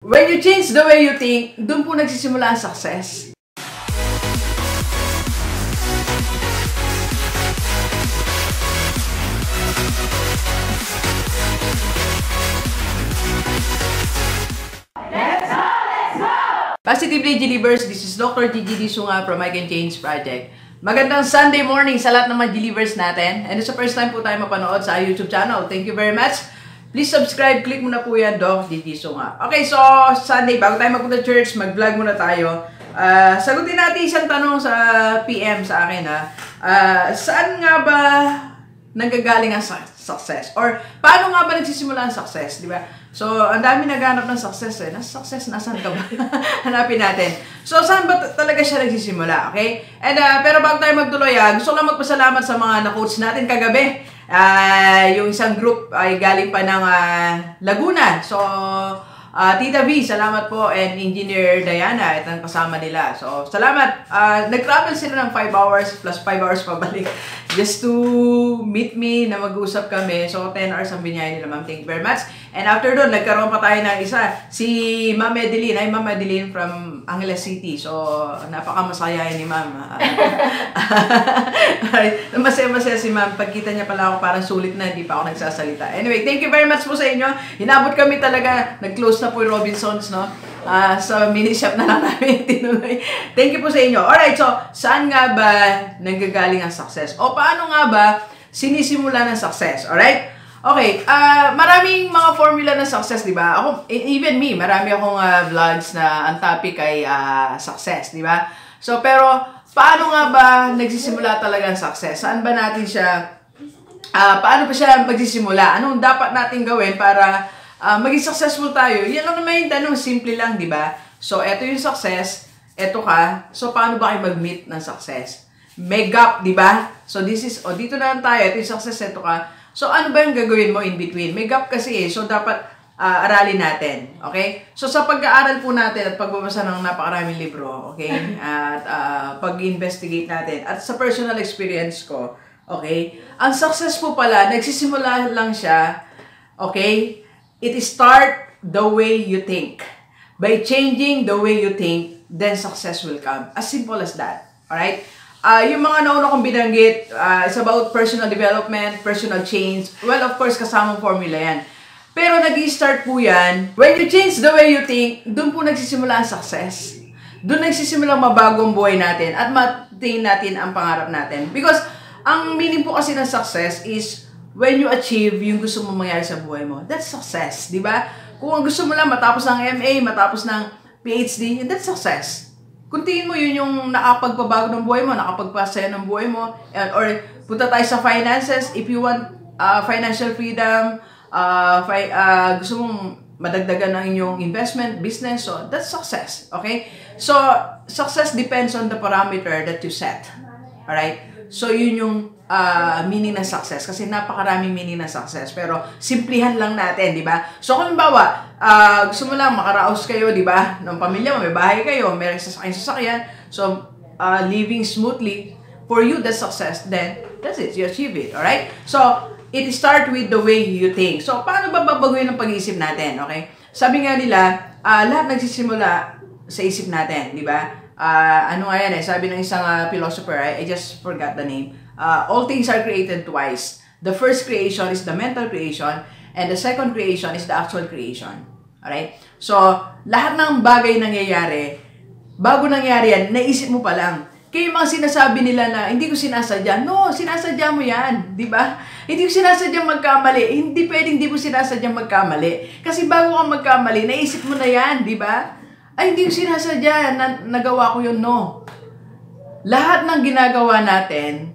When you change the way you think, doon po nagsisimula ang success. Positively G-Livers, this is Dr. Gigi Disunga from I Can Change Project. Magandang Sunday morning sa lahat ng mga G-Livers natin. And it's the first time po tayo mapanood sa YouTube channel. Thank you very much. Please subscribe, click mo na po yan, Dr. Gigi Disunga. Okay, so Sunday, bago tayo magpunta church, mag-vlog muna tayo. Sagutin natin isang tanong sa PM sa akin saan nga ba nanggagaling ang success? Or paano nga ba nagsisimula ang success? Di ba? So, ang dami naghanap ng success eh. Success, nasaan ka ba? Hanapin natin. So, saan ba talaga siya nagsisimula? Okay? And, pero bago tayo magtuloy, gusto ko lang magpasalamat sa mga na-coach natin kagabi. Yung isang group ay galing pa ng Laguna. So, Tita V, salamat po. And Engineer Diana, ito ang kasama nila. So, salamat. Nag-travel sila ng 5 hours plus 5 hours pabalik. Just to meet me, na mag-usap kami. So, 10 hours ang binyayin nila, ma'am. Thank you very much. And after doon, nagkaroon pa tayo ng isa. Si Ma'am Edeline. Hi, Ma'am Edeline from Angeles City. So, napaka-masaya ni Ma'am. Masaya-masaya si Ma'am. Pagkita niya pala ako, parang sulit na, hindi pa ako nagsasalita. Anyway, thank you very much po sa inyo. Hinabot kami talaga. Nag-close na po yung Robinsons, no? Sa mini shop na lang namin tinuloy. Thank you po sa inyo. Alright, so, saan nga ba nanggagaling ang success? O paano nga ba sinisimula ng success? Alright? Okay, maraming mga formula ng success, di ba? Ako, even me, marami akong vlogs na ang topic ay success, di ba? So, pero, paano nga ba nagsisimula talaga ang success? Saan ba natin siya, paano pa siya magsisimula? Anong dapat natin gawin para maging successful tayo? Yan lang naman yung tanong, simple lang, di ba? So, eto yung success, eto ka, so, paano ba kayo mag-meet ng success? May gap, di ba? So, this is, dito na lang tayo, eto yung success, eto ka. So, ano ba yung gagawin mo in between? May gap kasi eh. So, dapat aralin natin. Okay? So, sa pag-aaral po natin at pagbabasa ng napakaraming libro, okay? At pag-investigate natin. At sa personal experience ko, okay? Ang success po pala, nagsisimula lang siya, okay? It start the way you think. By changing the way you think, then success will come. As simple as that. Alright? Yung mga nauna kong binanggit, it's about personal development, personal change. Well, of course, kasamang formula yan. Pero nag-i-start po yan, when you change the way you think, doon po nagsisimula ang success. Doon nagsisimula mabago ang buhay natin at matain natin ang pangarap natin. Because, ang meaning po kasi ng success is when you achieve yung gusto mong mangyari sa buhay mo. That's success, di ba? Kung ang gusto mo lang matapos ng MA, matapos ng PhD, that's success. Kung tingin mo yun yung nakapagpabago ng buhay mo, nakapagpasaya ng buhay mo, or punta tayo sa finances, if you want financial freedom, gusto mong madagdagan ng inyong investment, business, so that's success, okay? So, success depends on the parameter that you set, alright? So, yun yung meaning ng success, kasi napakaraming meaning ng success, pero simplihan lang natin, di ba? So, kung bawa, gusto mo lang makaraos kayo, di ba? Ng pamilya mo, may bahay kayo, may sasakyan, so, living smoothly, for you, that's success, then, that's it, you achieve it, alright? So, it start with the way you think. So, paano ba babaguhin ang pag-iisip natin, okay? Sabi nga nila, lahat nagsisimula sa isip natin, di ba? Ano nga yan eh, sabi ng isang philosopher, I just forgot the name, all things are created twice. The first creation is the mental creation, and the second creation is the actual creation. Alright? So, lahat ng bagay nangyayari, bago nangyari yan, naisip mo pa lang. Kaya yung mga sinasabi nila na, hindi ko sinasadya. No, sinasadya mo yan. Di ba? Hindi ko sinasadyang magkamali. Hindi pwedeng hindi mo sinasadyang magkamali. Kasi bago kang magkamali, naisip mo na yan. Di ba? Ay, hindi ko sinasadya. Nagawa ko yun. No. Lahat ng ginagawa natin,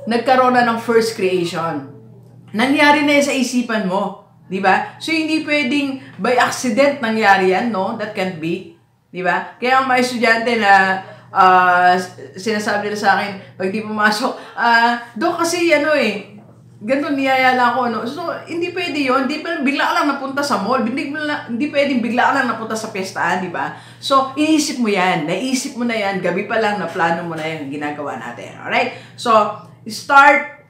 nagkaroon na ng first creation. Nangyari na yan sa isipan mo. Di ba? So, hindi pwedeng by accident nangyari yan, no? That can't be. Di ba? Kaya ang mga estudyante na sinasabi nila sa akin, pag di pumasok, Dok, kasi ganito niyaya lang ako, no? So, hindi pwede yun. Hindi pwede bigla ka lang napunta sa mall. Hindi pwedeng bigla ka lang napunta sa pestahan, di ba? So, iniisip mo yan. Naisip mo na yan. Gabi pa lang na plano mo na yan ginagawa natin. Alright? So, start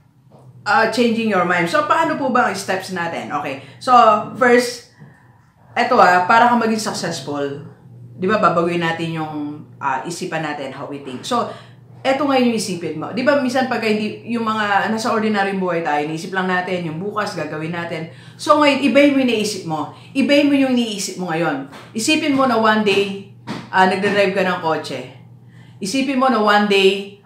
changing your mind. So, paano po ba ang steps natin? Okay. So, first, eto para ka maging successful, di ba, babaguhin natin yung isipan natin, how we think. So, eto ngayon yung isipin mo. Di ba, minsan pagka hindi, yung mga nasa ordinary buhay tayo, iniisip lang natin, yung bukas, gagawin natin. So, ngayon, ibahin mo yung iniisip mo. Ibahin mo yung iniisip mo ngayon. Isipin mo na one day, nagdadrive ka ng kotse. Isipin mo na one day,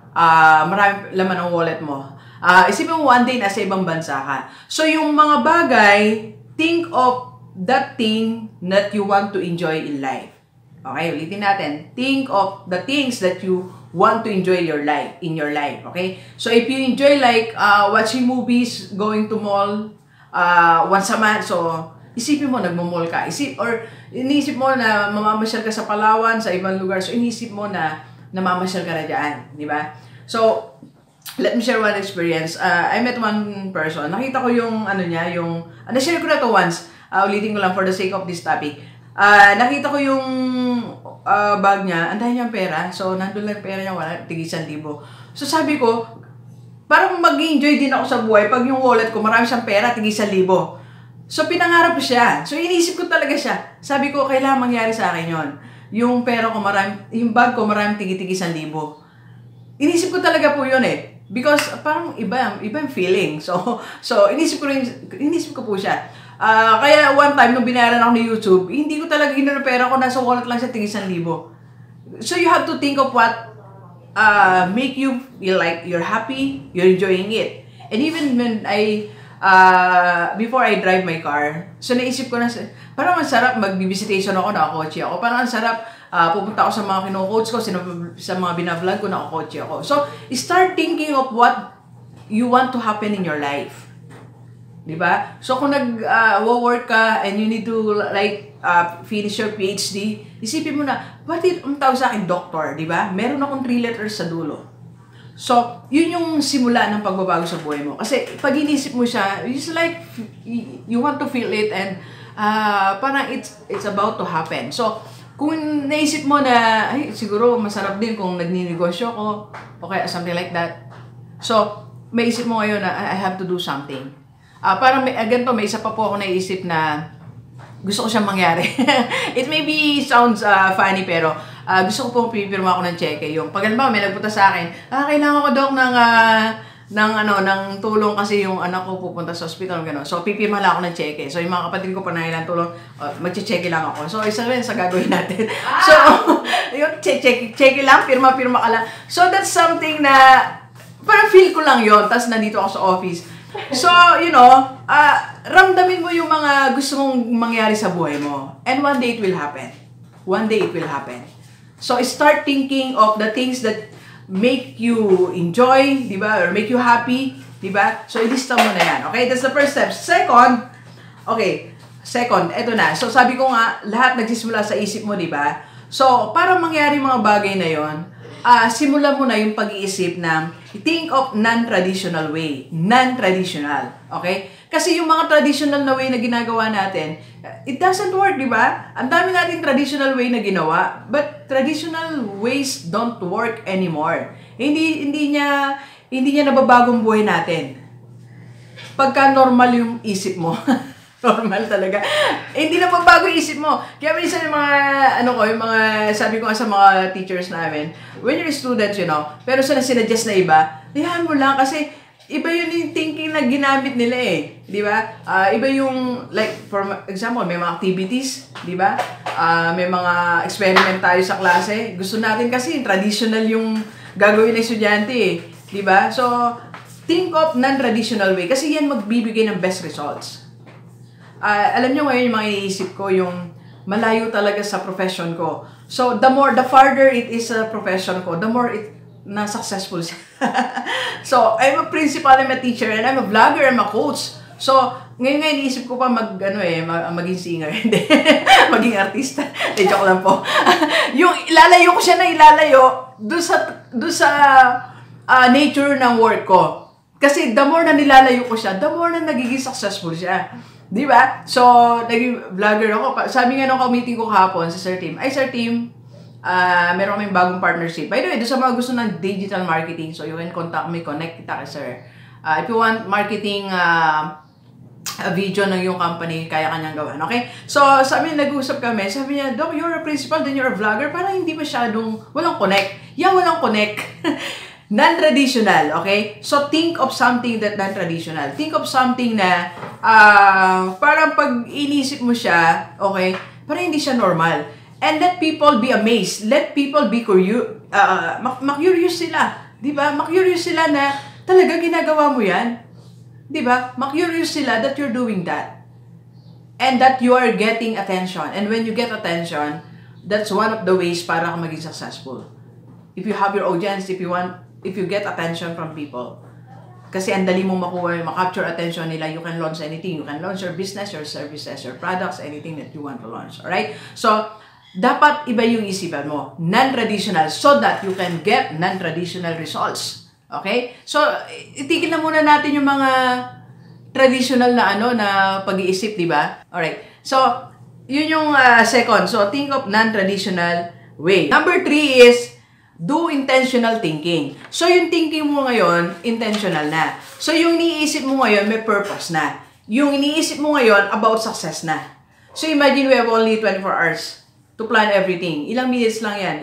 marami laman ang wallet mo. Isipin mo one day, nasa ibang bansa ka. So, yung mga bagay, think of that thing that you want to enjoy in life. Okay, ulitin natin. Think of the things that you want to enjoy in your life. Okay? So, if you enjoy like watching movies, going to mall once a month, so, isipin mo, nagmo-mall ka. Iniisip mo na mamamasyal ka sa Palawan, sa ibang lugar. So, iniisip mo na namamasyal ka na dyan. Di ba? So, let me share one experience. I met one person. Nakita ko yung, na-share ko na to once. Ulitin ko lang for the sake of this topic. Nakita ko yung bag niya, ang dahil niyang pera. So, nandun lang pera niya, wala, tig-1,000. So, sabi ko, parang mag-enjoy din ako sa buhay pag yung wallet ko, marami siyang pera, tig-1,000. So, pinangarap ko siya. So, inisip ko talaga siya. Sabi ko, kailangan mangyari sa akin yon. Yung pera ko, yung bag ko, marami tig-1,000. Inisip ko talaga po yun eh. Because parang iba yung feeling. So inisip ko po siya. Kaya one time, nung binayaran ako ni YouTube, hindi ko talaga ginano pera ko, nasa wallet lang siya, tig-1,000. So you have to think of what make you feel like you're happy, you're enjoying it. And even when before I drive my car, so naisip ko na, parang ang sarap mag-visitation ako, nakakotse ako. Parang ang sarap pupunta ako sa mga kino-coach ko, sa mga binablog ko, nakakotse ako. So, start thinking of what you want to happen in your life. Diba? So, kung nag-work ka and you need to like finish your PhD, isipin mo na, bakit ang tawag sa akin, doctor, diba? Meron akong 3 letters sa dulo. So, yun yung simula ng pagbabago sa buhay mo. Kasi, pag inisip mo siya, it's like, you want to feel it and parang it's about to happen. So, kung naisip mo na, ay, siguro masarap din kung nagninegosyo ko, o kaya something like that. So, may isip mo ngayon na, I have to do something. Parang ganito, may isa pa po ako naisip na gusto ko siyang mangyari. It maybe sounds funny, pero gusto ko pong pipirma ako ng cheque. Yung pag ba may nagpunta sa akin, kailangan ko Doc ng tulong kasi yung anak ko pupunta sa hospital, gano'n. So, pipirma lang ako ng cheque. So, yung mga kapatid ko pa nangailangan tulong, magche-cheque lang ako. So, isa rin sa gagawin natin. So, yung cheque lang, pirma ka lang. So, that's something na, parang feel ko lang yon. Tapos, nandito ako sa office. So, ramdamin mo yung mga gusto mong mangyari sa buhay mo. And one day it will happen. One day it will happen. So, start thinking of the things that make you enjoy, di ba? Or make you happy, di ba? So, ilista mo na yan. Okay? That's the first step. Second, eto na. So, sabi ko nga, lahat nagsisimula sa isip mo, di ba? So, para mangyari mga bagay na yon, simulan mo na yung pag-iisip na think of non-traditional way. Non-traditional. Okay? Kasi yung mga traditional na way na ginagawa natin, it doesn't work, di ba? Ang dami natin traditional way na ginawa, but traditional ways don't work anymore. Hindi niya nababagong buhay natin. Pagka normal yung isip mo, normal talaga. Hindi na magbago yung isip mo. Kaya minsan yung mga, sabi ko nga sa mga teachers namin, when you're students, pero sa sinadjust na iba, lihan mo lang kasi iba yun yung thinking na ginamit nila eh. Di ba? Iba yung, like, for example, may mga activities, di ba? May mga experiment tayo sa klase. Gusto natin kasi traditional yung gagawin ng estudyante eh. Di ba? So, think of non-traditional way kasi yan magbibigay ng best results. Alam nyo ngayon yung mga iniisip ko, yung malayo talaga sa profession ko. So, the farther it is sa profession ko, the more na successful siya. So, I'm a principal, I'm a teacher, and I'm a vlogger, I'm a coach. So, ngayon iniisip ko pa maging singer. Hindi, maging artista. Joke lang po. Yung ilalayo ko siya na doon sa nature ng work ko. Kasi the more na nilalayo ko siya, the more na nagiging successful siya. Di ba? So, naging vlogger ako. Sabi nga nung meeting ko kahapon sa Sir Team, Sir Team, meron kaming bagong partnership. By the way, doon sa mga gusto ng digital marketing, so you can contact me, connect kita kay Sir. If you want marketing video ng yung company, kaya kanyang gawan. Okay? So, sabi niya, nag-usap kami, sabi niya, Doc, you're a principal, then you're a vlogger, parang hindi masyadong, walang connect. Yeah, walang connect. Non-traditional, okay? So, think of something that non-traditional. Think of something na, parang pag inisip mo siya, okay, parang hindi siya normal. And let people be amazed. Let people be curious. Ma-curious sila. Diba? Ma-curious sila na, talaga ginagawa mo yan? Diba? Ma-curious sila that you're doing that. And that you are getting attention. And when you get attention, that's one of the ways para ka maging successful. If you have your audience, if you get attention from people. Kasi ang dali mong makuha, ma-capture attention nila, you can launch anything. You can launch your business, your services, your products, anything that you want to launch. Alright? So, dapat iba yung isipan mo. Non-traditional so that you can get non-traditional results. Okay? So, itigil na muna natin yung mga traditional na na pag-iisip, di ba? Alright. So, yun yung second. So, think of non-traditional way. Number 3 is do intentional thinking. So, yung thinking mo ngayon, intentional na. So, yung iniisip mo ngayon, may purpose na. Yung iniisip mo ngayon, about success na. So, imagine we have only 24 hours to plan everything. Ilang minutes lang yan.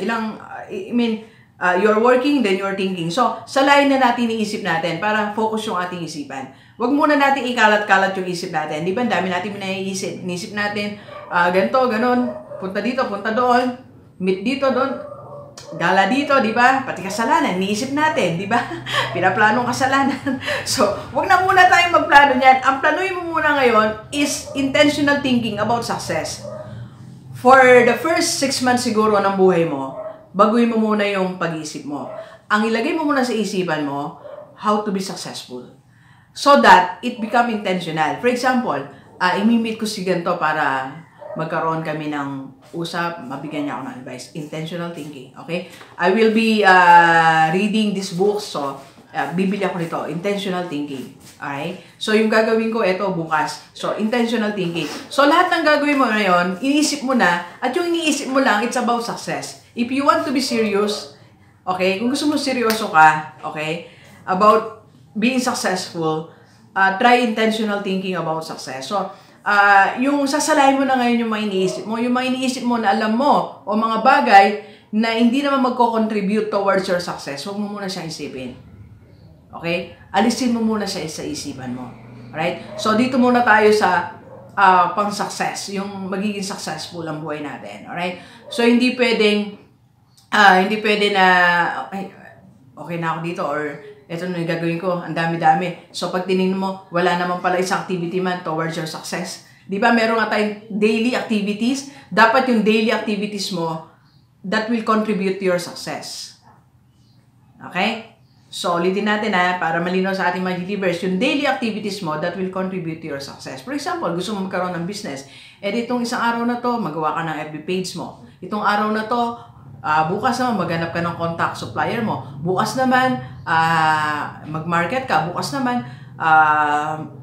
You're working, then you're thinking. So, salayin na natin iisip natin para focus yung ating isipan. Huwag muna natin ikalat-kalat yung isip natin. Di ba? Ang dami natin naiisip. Inisip natin, ganito, ganon, punta dito, punta doon, meet dito, doon, gala dito, di ba? Pati kasalanan, iniisip natin, di ba? Pinaplanong kasalanan. So, huwag na muna tayong magplano niyan. Ang planuin mo muna ngayon is intentional thinking about success. For the first 6 months siguro ng buhay mo, baguhin mo muna yung pag-iisip mo. Ang ilagay mo muna sa isipan mo, how to be successful. So that it become intentional. For example, imi-meet ko si ganito para magkaroon kami ng usap, mabigyan niya ako ng advice. Intentional thinking, okay? I will be reading this book, so bibili ako nito. Intentional thinking, okay? So yung gagawin ko, ito bukas. So intentional thinking. So lahat ng gagawin mo ngayon, iniisip mo na, at yung iniisip mo lang, it's about success. If you want to be serious, okay, kung gusto mo seryoso ka, okay, about being successful, try intentional thinking about success. So, yung sasalahin mo na ngayon yung mga iniisip mo, na alam mo, o mga bagay na hindi naman magko-contribute towards your success, huwag mo muna siyang isipin. Okay? Alisin mo muna siya sa isipan mo. Alright? So, dito muna tayo sa pang-success, yung magiging successful ang buhay natin. Alright? So, hindi pwede na, okay na ako dito, or ito na yung gagawin ko, ang dami-dami. So, pag tinignan mo, wala naman pala isang activity man towards your success. Di ba, meron nga tayong daily activities. Dapat yung daily activities mo, that will contribute to your success. Okay? So, ulitin natin para malinaw sa ating mga believers, yung daily activities mo, that will contribute to your success. For example, gusto mo magkaroon ng business, itong isang araw na to, magawa ka ng FB page mo. Itong araw na to, bukas naman, maghanap ka ng contact supplier mo. Bukas naman, mag-market ka. Bukas naman,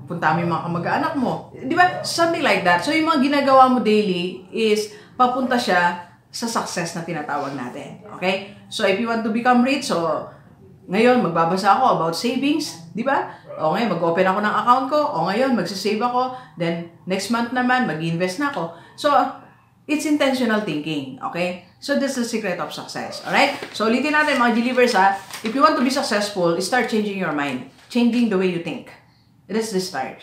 punta mo yung mga kamag-anak mo. Di ba? Something like that. So, yung mga ginagawa mo daily is papunta siya sa success na tinatawag natin. Okay? So, if you want to become rich, so, ngayon, magbabasa ako about savings. Di ba? O ngayon, mag-open ako ng account ko. O ngayon, magsasave ako. Then, next month naman, mag-invest na ako. So, it's intentional thinking. Okay? So, that's the secret of success. Alright? So, ulitin natin mga believers if you want to be successful, start changing your mind. Changing the way you think. That's the start.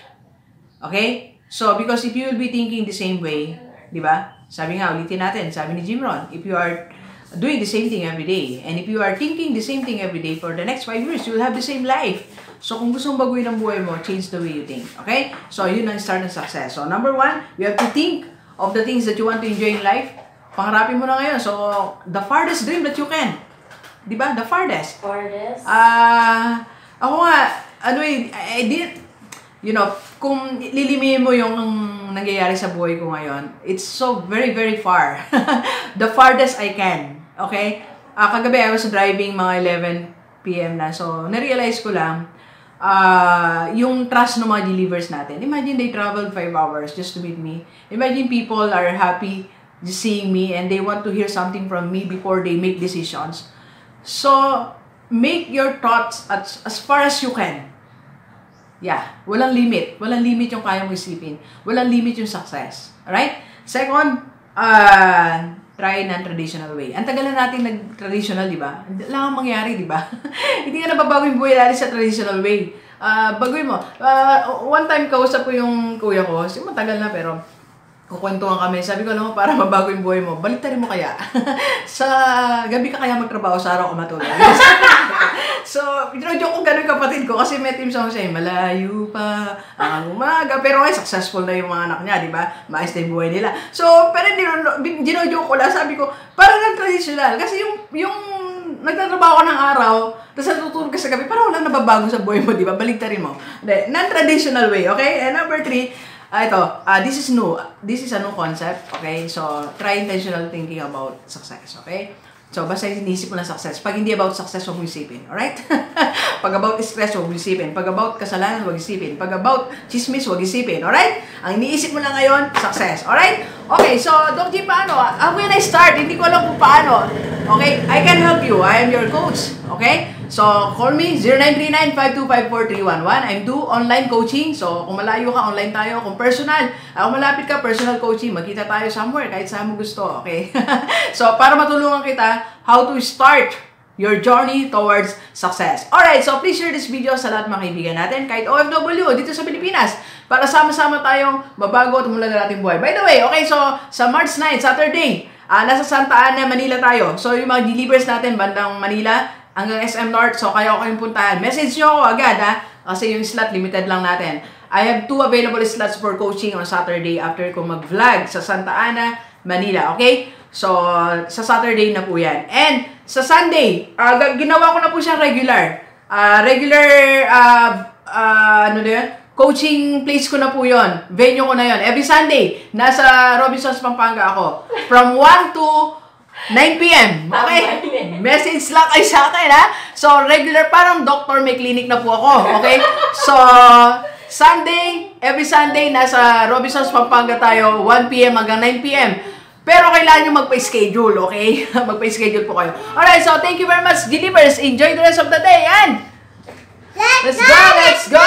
Okay? So, because if you will be thinking the same way, di ba? Sabi nga, ulitin natin, sabi ni Jim Rohn, if you are doing the same thing every day, and if you are thinking the same thing every day for the next 5 years, you will have the same life. So, kung gusto mong baguhin ang buhay mo, change the way you think. Okay? So, yun ang start ng success. So, number 1, you have to think of the things that you want to enjoy in life. Pangarapin mo na ngayon. So, the farthest dream that you can. Di ba? The farthest. Farthest? Ako nga, I didn't, kung lilimihin mo yung nangyayari sa buhay ko ngayon, it's so very, very far. The farthest I can. Okay? Kagabi, I was driving mga 11 p.m. na. So, narealize ko lang, yung trust ng mga delivers natin. Imagine they traveled 5 hours just to meet me. Imagine people are happy just seeing me and they want to hear something from me before they make decisions. So, make your thoughts as far as you can. Yeah, walang limit. Walang limit yung kaya mo isipin. Walang limit yung success. Alright? Second, try non-traditional way. Ang tagal na natin nag-traditional, di ba? Lang ang mangyari, di ba? Hindi ka nababago yung buhay natin sa traditional way. Baguhin mo. One time, kausap ko yung kuya ko. Matagal na, pero kukwentuhan kami. Sabi ko, alam mo, para mabago yung buhay mo, baliktarin mo kaya. Sa gabi ka kaya magtrabaho, sa araw ka matulog. So, joke ko ganun kapatid ko kasi may team song siya, malayo pa ang umaga. Pero ngayon, successful na yung mga anak niya, di ba? Maayos na yung buhay nila. So, pero gino-joke ko lang, sabi ko, parang non-traditional. Kasi yung nagtatrabaho ka ng araw, tapos natutulog ka sa gabi, parang walang nababago sa buhay mo, di ba? Baligtarin mo. Non-traditional way, okay? And number 3, this is new. This is a new concept, okay? So, try intentional thinking about success, okay? So, basta inisip mo na success. Pag hindi about success, huwag mo isipin. Alright? Pag about stress, huwag mo isipin. Pag about kasalanan, huwag isipin. Pag about chismis, huwag isipin. Alright? Ang iniisip mo lang ngayon, success. Alright? Okay, so, Doc G, paano? How can I start? Hindi ko alam kung paano. Okay? I can help you. I am your coach. Okay? So, call me 0939-525-4311. I'm do online coaching. So, kung malayo ka, online tayo. Kung personal, kung malapit ka, personal coaching. Magkita tayo somewhere, kahit saan mo gusto. Okay? So, para matulungan kita, how to start your journey towards success. Alright, so please share this video sa lahat mga kaibigan natin, kahit OFW dito sa Pilipinas, para sama-sama tayong mabago at umulan na natin buhay. By the way, okay, so sa March 9, Saturday, nasa Santa Ana, Manila tayo. So, yung mga delivers natin, bandang Manila, hanggang SM North, so kayo kayong puntahan. Message nyo ako agad, kasi yung slot, limited lang natin. I have 2 available slots for coaching on Saturday after ko mag-vlog sa Santa Ana, Manila, okay? So, sa Saturday na po yan. And, sa Sunday, ginawa ko na po siyang regular. Coaching place ko na po yon. Venue ko na yon. Every Sunday, nasa Robinsons, Pampanga ako. From 1 to 9 p.m. Okay? Message lang kayo sa akin, ha? So, regular, parang doctor, may clinic na po ako. Okay? So, Sunday, every Sunday, nasa Robinsons, Pampanga tayo, 1 p.m. hanggang 9 p.m. Pero kailangan nyo magpa-schedule, okay? Magpa-schedule po kayo. Alright, so thank you very much, Delivers. Enjoy the rest of the day, and let's go!